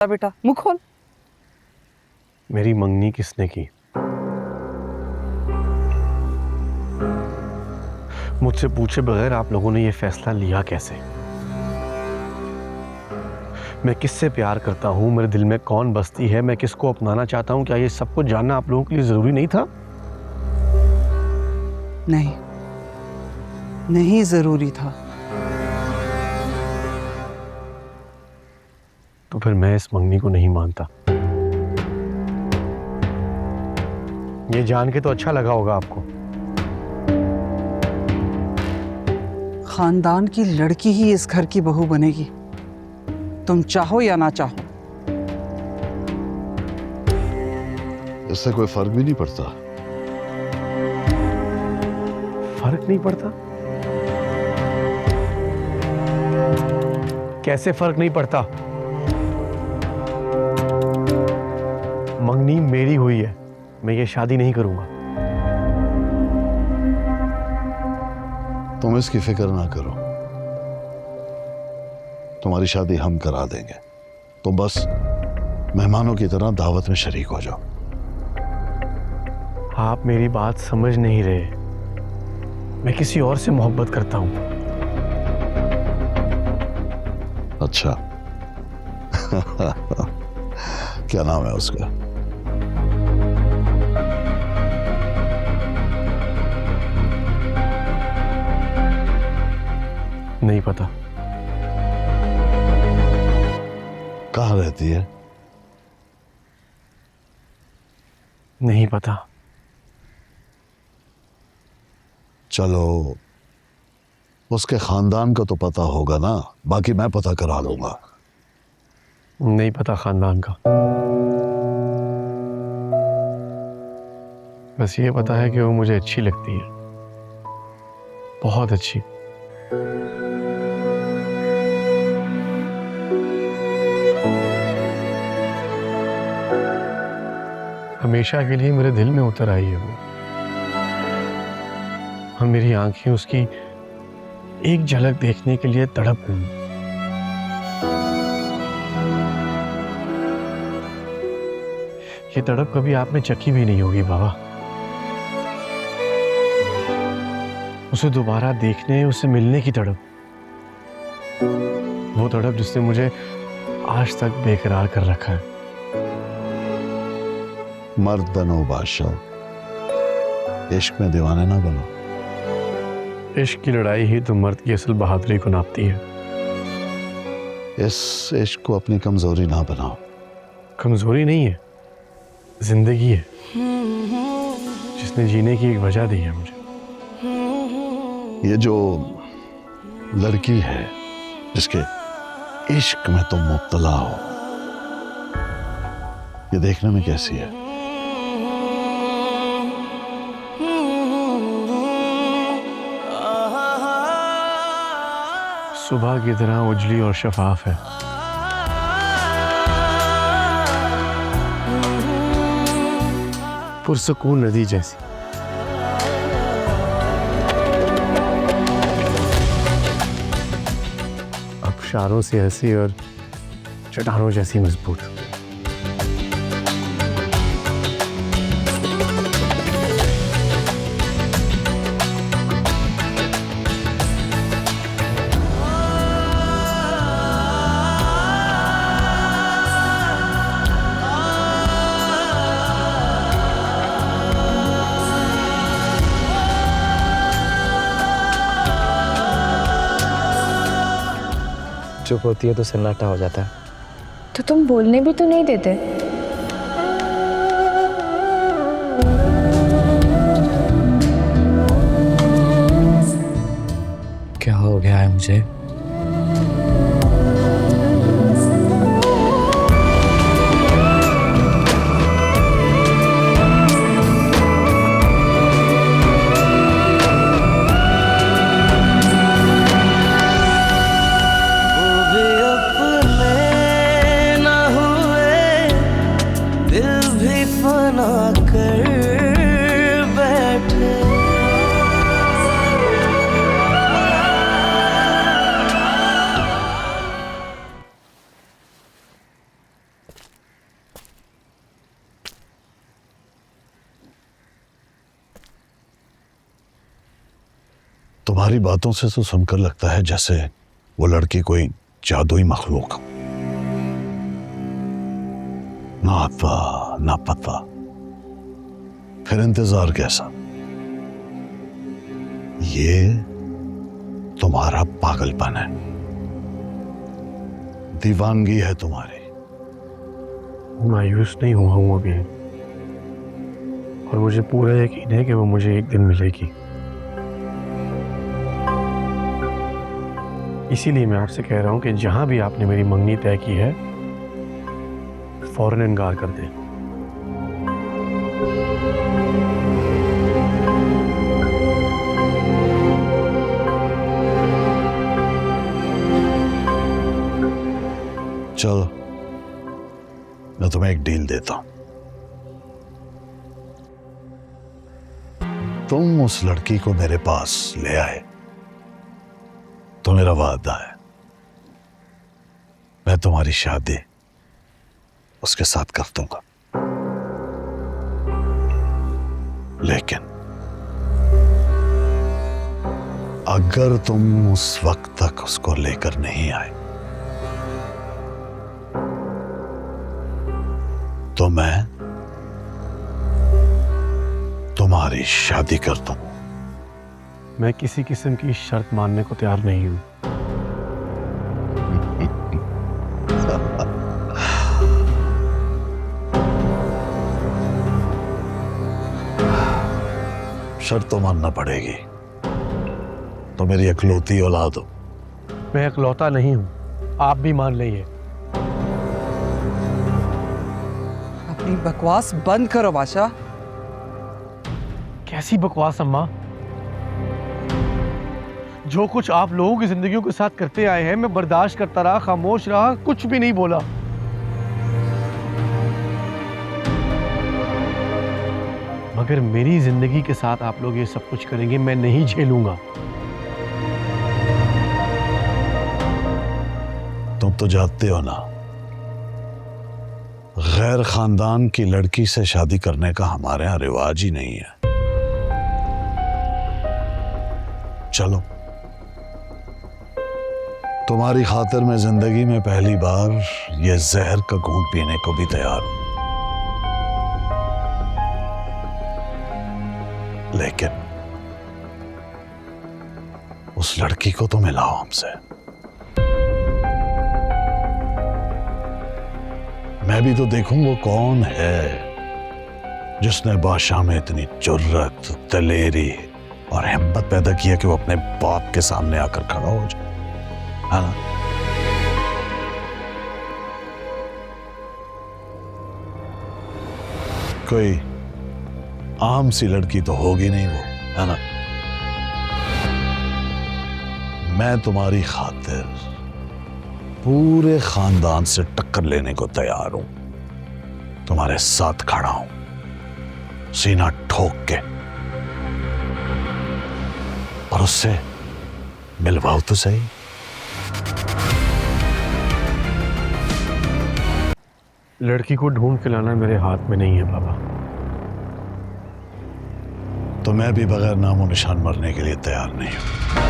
बेटा मुंह खोल। मेरी मंगनी किसने की? मुझसे पूछे बगैर आप लोगों ने ये फैसला लिया कैसे? मैं किससे प्यार करता हूँ, मेरे दिल में कौन बसती है, मैं किसको अपनाना चाहता हूँ, क्या ये सब कुछ जानना आप लोगों के लिए जरूरी नहीं था? नहीं, नहीं जरूरी था। तो फिर मैं इस मंगनी को नहीं मानता। ये जान के तो अच्छा लगा होगा आपको। खानदान की लड़की ही इस घर की बहू बनेगी, तुम चाहो या ना चाहो। इससे कोई फर्क भी नहीं पड़ता। फर्क नहीं पड़ता? कैसे फर्क नहीं पड़ता? मंगनी मेरी हुई है, मैं ये शादी नहीं करूंगा। तुम इसकी फिक्र ना करो, तुम्हारी शादी हम करा देंगे। तुम बस मेहमानों की तरह दावत में शरीक हो जाओ। आप मेरी बात समझ नहीं रहे। मैं किसी और से मोहब्बत करता हूं। अच्छा क्या नाम है उसका? नहीं पता। कहाँ रहती है? नहीं पता। चलो उसके खानदान का तो पता होगा ना, बाकी मैं पता करा लूंगा। नहीं पता खानदान का। बस ये पता है कि वो मुझे अच्छी लगती है, बहुत अच्छी। हमेशा के लिए मेरे दिल में उतर आई है वो, और मेरी आंखें उसकी एक झलक देखने के लिए तड़प गई। ये तड़प कभी आप में चखी भी नहीं होगी बाबा। उसे दोबारा देखने, उसे मिलने की तड़प, वो तड़प जिसने मुझे आज तक बेकरार कर रखा है। मर्द बनो बादशाह, इश्क में दीवाने ना बनो। इश्क की लड़ाई ही तो मर्द की असल बहादुरी को नापती है। इस इश्क को अपनी कमजोरी ना बनाओ। कमजोरी नहीं है, जिंदगी है, जिसने जीने की एक वजह दी है मुझे। ये जो लड़की है जिसके इश्क में तुम मुब्तला हो, ये देखने में कैसी है? सुबह की तरह उजली और शफाफ है। पुरसकून नदी जैसी। अबशारों से हंसी और चट्टानों जैसी मजबूत। चुप होती है तो सन्नाटा हो जाता है। तो तुम बोलने भी तो नहीं देते। क्या हो गया है मुझे? तुम्हारी बातों से तो सुनकर लगता है जैसे वो लड़की कोई जादुई मखलूक हो। ना आता ना पता, फिर इंतजार कैसा? ये तुम्हारा पागलपन है, दीवानगी है तुम्हारी। मायूस नहीं हुआ हूँ अभी, और मुझे पूरा यकीन है कि वो मुझे एक दिन मिलेगी। इसीलिए मैं आपसे कह रहा हूँ कि जहां भी आपने मेरी मंगनी तय की है, फौरन इनकार कर दें। चलो, मैं तुम्हें एक डील देता हूं। तुम उस लड़की को मेरे पास ले आए तो मेरा वादा है, मैं तुम्हारी शादी उसके साथ कर दूंगा। लेकिन अगर तुम उस वक्त तक उसको लेकर नहीं आए तो मैं तुम्हारी शादी कर दूंगा। मैं किसी किस्म की शर्त मानने को तैयार नहीं हूं। शर्त तो मानना पड़ेगी, तो मेरी इकलौती औलाद हो। मैं इकलौता नहीं हूं, आप भी मान लीजिए। अपनी बकवास बंद करो बादशाह। कैसी बकवास अम्मा? जो कुछ आप लोगों की जिंदगियों के साथ करते आए हैं, मैं बर्दाश्त करता रहा, खामोश रहा, कुछ भी नहीं बोला। मगर मेरी जिंदगी के साथ आप लोग ये सब कुछ करेंगे, मैं नहीं झेलूंगा। तुम तो जानते हो ना, गैर खानदान की लड़की से शादी करने का हमारे यहां रिवाज ही नहीं है। चलो, तुम्हारी खातिर मैं जिंदगी में पहली बार ये जहर का घूंट पीने को भी तैयार हूं। लेकिन उस लड़की को तो मिलाओ हमसे। मैं भी तो देखूं वो कौन है जिसने बादशाह में इतनी जुर्रत, दलेरी और हिम्मत पैदा किया कि वो अपने बाप के सामने आकर खड़ा हो जाए, है ना? कोई आम सी लड़की तो होगी नहीं वो, है ना? मैं तुम्हारी खातिर पूरे खानदान से टक्कर लेने को तैयार हूं। तुम्हारे साथ खड़ा हूं, सीना ठोक के। और उससे मिलवाओ तो सही। लड़की को ढूंढ के लाना मेरे हाथ में नहीं है बाबा। तो मैं भी बगैर नामो निशान मरने के लिए तैयार नहीं हूं।